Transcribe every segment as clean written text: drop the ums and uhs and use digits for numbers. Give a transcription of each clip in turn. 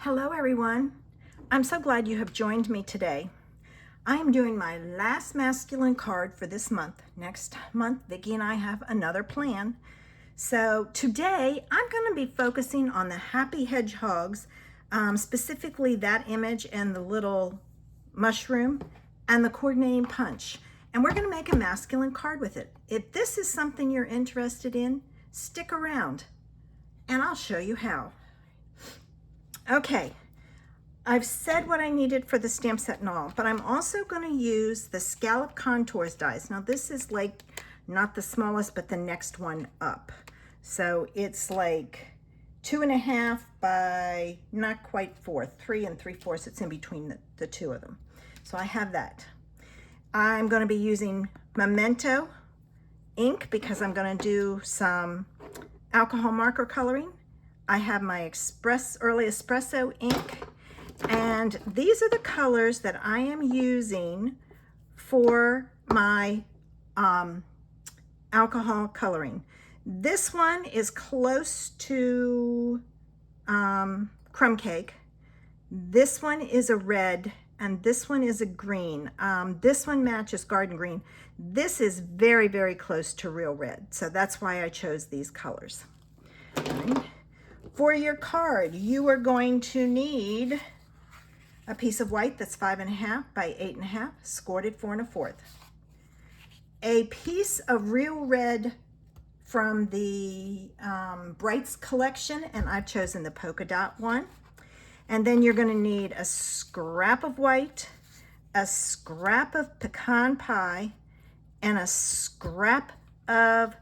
Hello everyone. I'm so glad you have joined me today. I am doing my last masculine card for this month. Next month, Vicki and I have another plan. So today I'm going to be focusing on the happy hedgehogs, specifically that image and the little mushroom and the coordinating punch. And we're going to make a masculine card with it. If this is something you're interested in, stick around and I'll show you how. Okay, I've said what I needed for the stamp set and all, but I'm also going to use the Scallop Contours dies. Now this is like not the smallest, but the next one up. So it's like 2.5 by not quite 4, 3 3/4. It's in between the two of them. So I have that. I'm going to be using Memento ink because I'm going to do some alcohol marker coloring. I have my Early Espresso ink, and these are the colors that I am using for my alcohol coloring. This one is close to crumb cake. This one is a red, and this one is a green. This one matches garden green. This is very, very close to real red, so that's why I chose these colors. Right. For your card, you are going to need a piece of white that's 5.5 by 8.5, scored at 4 4/4. A piece of real red from the Brights collection, and I've chosen the polka dot one. And then you're going to need a scrap of white, a scrap of pecan pie, and a scrap of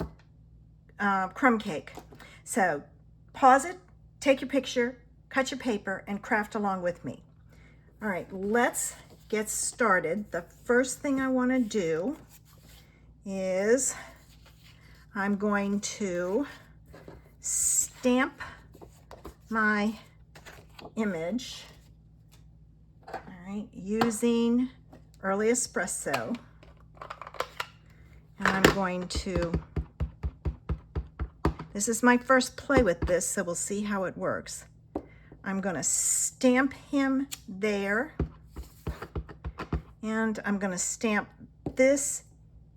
crumb cake. So pause it, take your picture, cut your paper, and craft along with me. All right, let's get started. The first thing I want to do is I'm going to stamp my image, all right, using Early Espresso. And I'm going to, this is my first play with this, so we'll see how it works. I'm going to stamp him there, and I'm going to stamp this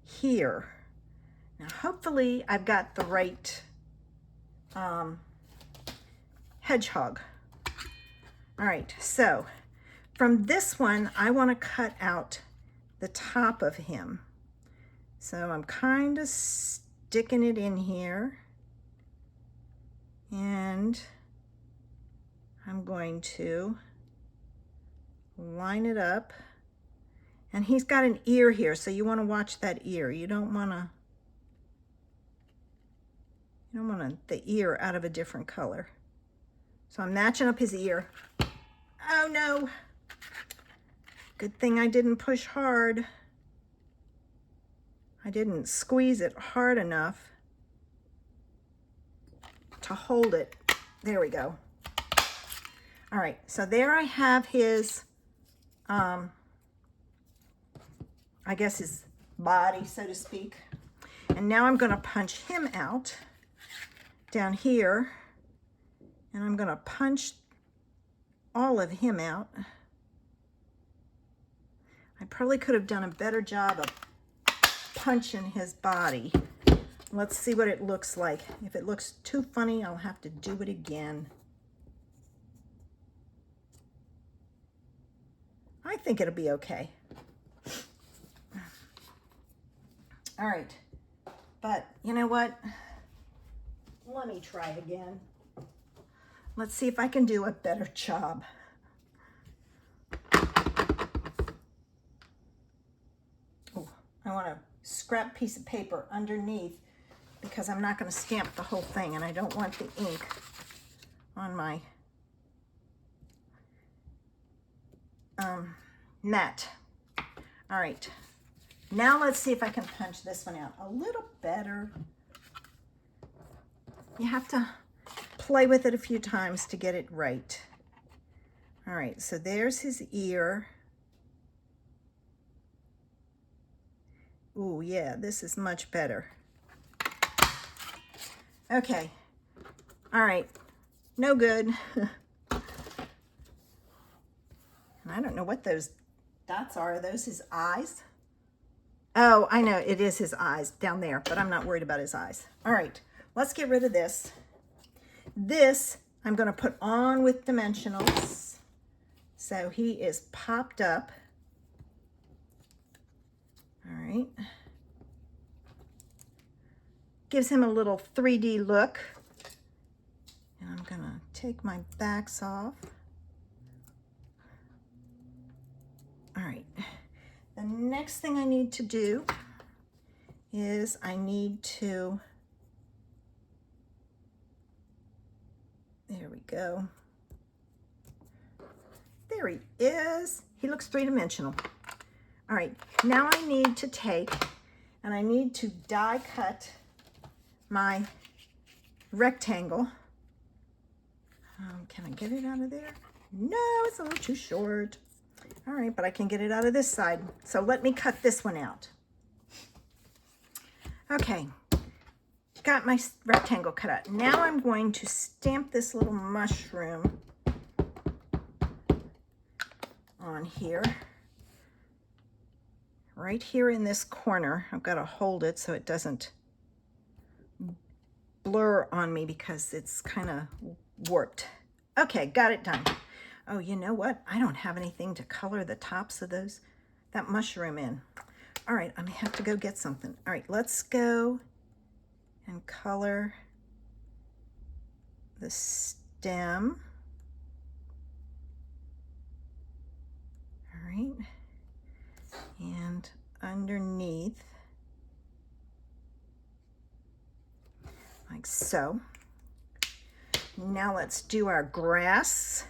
here. Now hopefully I've got the right hedgehog. All right, so from this one I want to cut out the top of him. So I'm kind of sticking it in here, and I'm going to line it up. And he's got an ear here, so you want to watch that ear. You don't want the ear out of a different color. So I'm matching up his ear. Oh no! Good thing I didn't push hard. I didn't squeeze it hard enough to hold it. There we go. All right, so there I have his, I guess his body, so to speak. And now I'm going to punch him out down here, and I'm going to punch all of him out. I probably could have done a better job of punching his body. Let's see what it looks like. If it looks too funny, I'll have to do it again. I think it'll be okay. All right, but you know what? Let me try again. Let's see if I can do a better job. Oh, I want a scrap piece of paper underneath because I'm not going to stamp the whole thing, and I don't want the ink on my mat. All right, now let's see if I can punch this one out a little better. You have to play with it a few times to get it right. All right, so there's his ear. Ooh, yeah, this is much better. Okay, all right, no good. And I don't know what those dots are. Are those his eyes? Oh, I know, it is his eyes down there, but I'm not worried about his eyes. All right, let's get rid of this. This I'm going to put on with dimensionals. So he is popped up. All right. Gives him a little 3D look. And I'm going to take my backs off. All right. The next thing I need to do is I need to, there we go. There he is. He looks three-dimensional. All right, now I need to take and I need to die cut my rectangle. Can I get it out of there? No, it's a little too short. All right, but I can get it out of this side. So let me cut this one out. Okay, got my rectangle cut out. Now I'm going to stamp this little mushroom on here. Right here in this corner. I've got to hold it so it doesn't blur on me because it's kind of warped. Okay, got it done. Oh, you know what? I don't have anything to color the tops of that mushroom in. All right, I'm gonna have to go get something. All right, let's go and color the stem. All right, and underneath, like so. Now let's do our grass.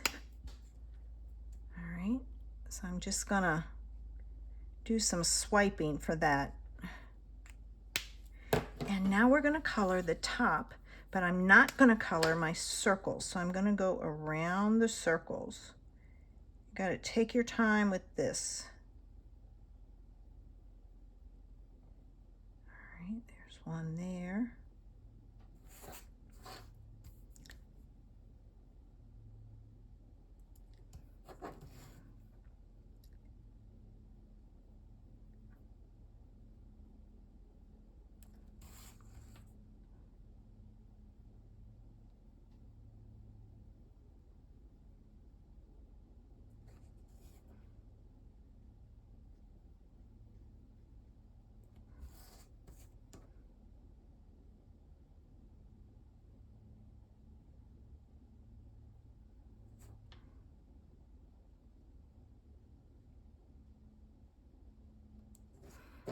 All right, so I'm just gonna do some swiping for that. And now we're gonna color the top, but I'm not gonna color my circles. So I'm gonna go around the circles. You gotta take your time with this. All right, there's one there.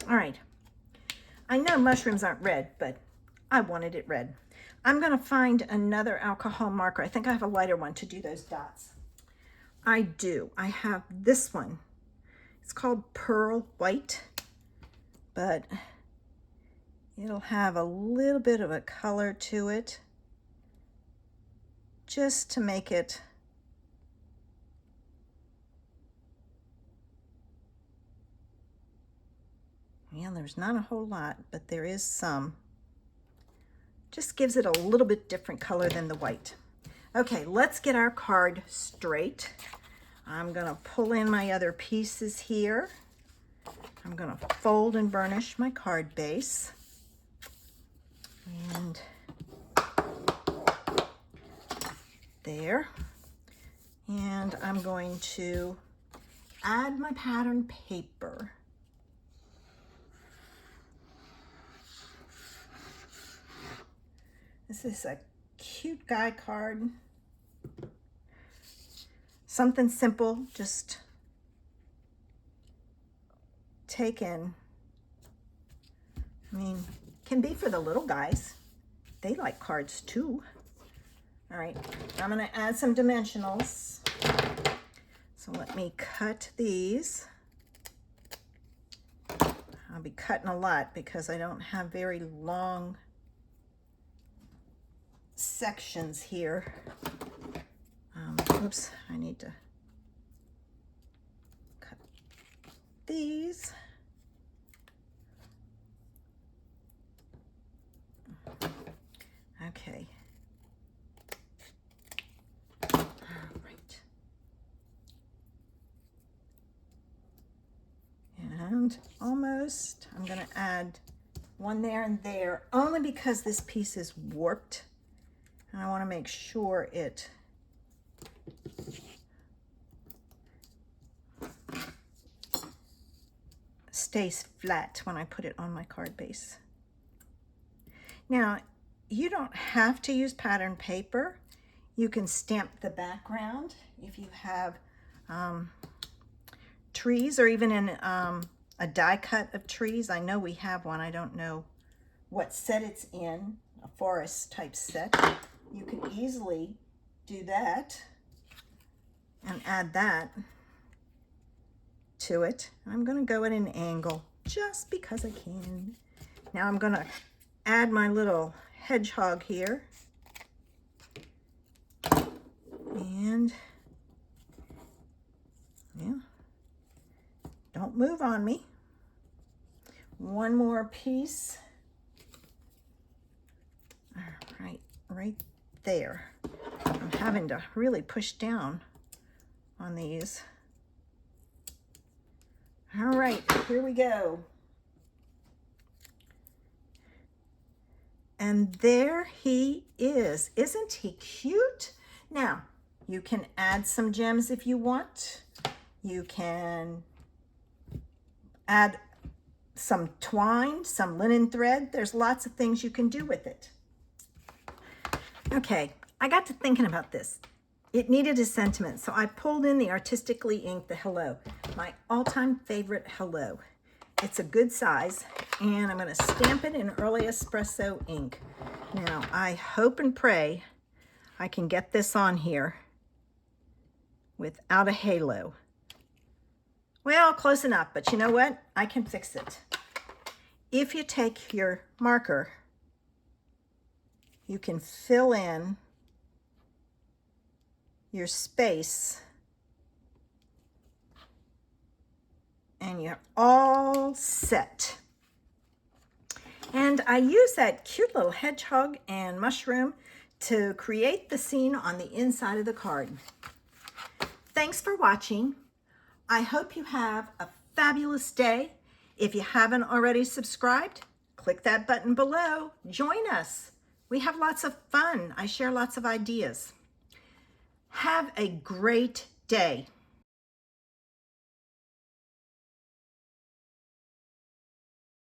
All right, I know mushrooms aren't red, but I wanted it red. I'm gonna find another alcohol marker. I think I have a lighter one to do those dots. I do, I have this one. It's called Pearl White, but it'll have a little bit of a color to it, just to make it yeah, there's not a whole lot, but there is some. Just gives it a little bit different color than the white. Okay, let's get our card straight. I'm gonna pull in my other pieces here. I'm gonna fold and burnish my card base. And there. And I'm going to add my pattern paper. This is a cute guy card. Something simple, just taken. I mean, can be for the little guys. They like cards too. All right, I'm gonna add some dimensionals. So let me cut these. I'll be cutting a lot because I don't have very long sections here. Oops, I need to cut these. Okay. All right. around almost. I'm going to add one there and there, only because this piece is warped. And I want to make sure it stays flat when I put it on my card base. Now, you don't have to use pattern paper. You can stamp the background if you have trees, or even in a die cut of trees. I know we have one. I don't know what set it's in, a forest type set. You can easily do that and add that to it. I'm going to go at an angle just because I can. Now I'm going to add my little hedgehog here. And yeah, don't move on me. One more piece. All right there. I'm having to really push down on these. All right, here we go. And there he is. Isn't he cute? Now, you can add some gems if you want. You can add some twine, some linen thread. There's lots of things you can do with it. Okay, I got to thinking about this. It needed a sentiment, so I pulled in the Artistically Inked, the Hello, my all-time favorite Hello. It's a good size, and I'm going to stamp it in Early Espresso ink. Now, I hope and pray I can get this on here without a halo. Well, close enough, but you know what? I can fix it. If you take your marker, you can fill in your space, and you're all set. And I use that cute little hedgehog and mushroom to create the scene on the inside of the card. Thanks for watching. I hope you have a fabulous day. If you haven't already subscribed, click that button below. Join us. We have lots of fun. I share lots of ideas. Have a great day.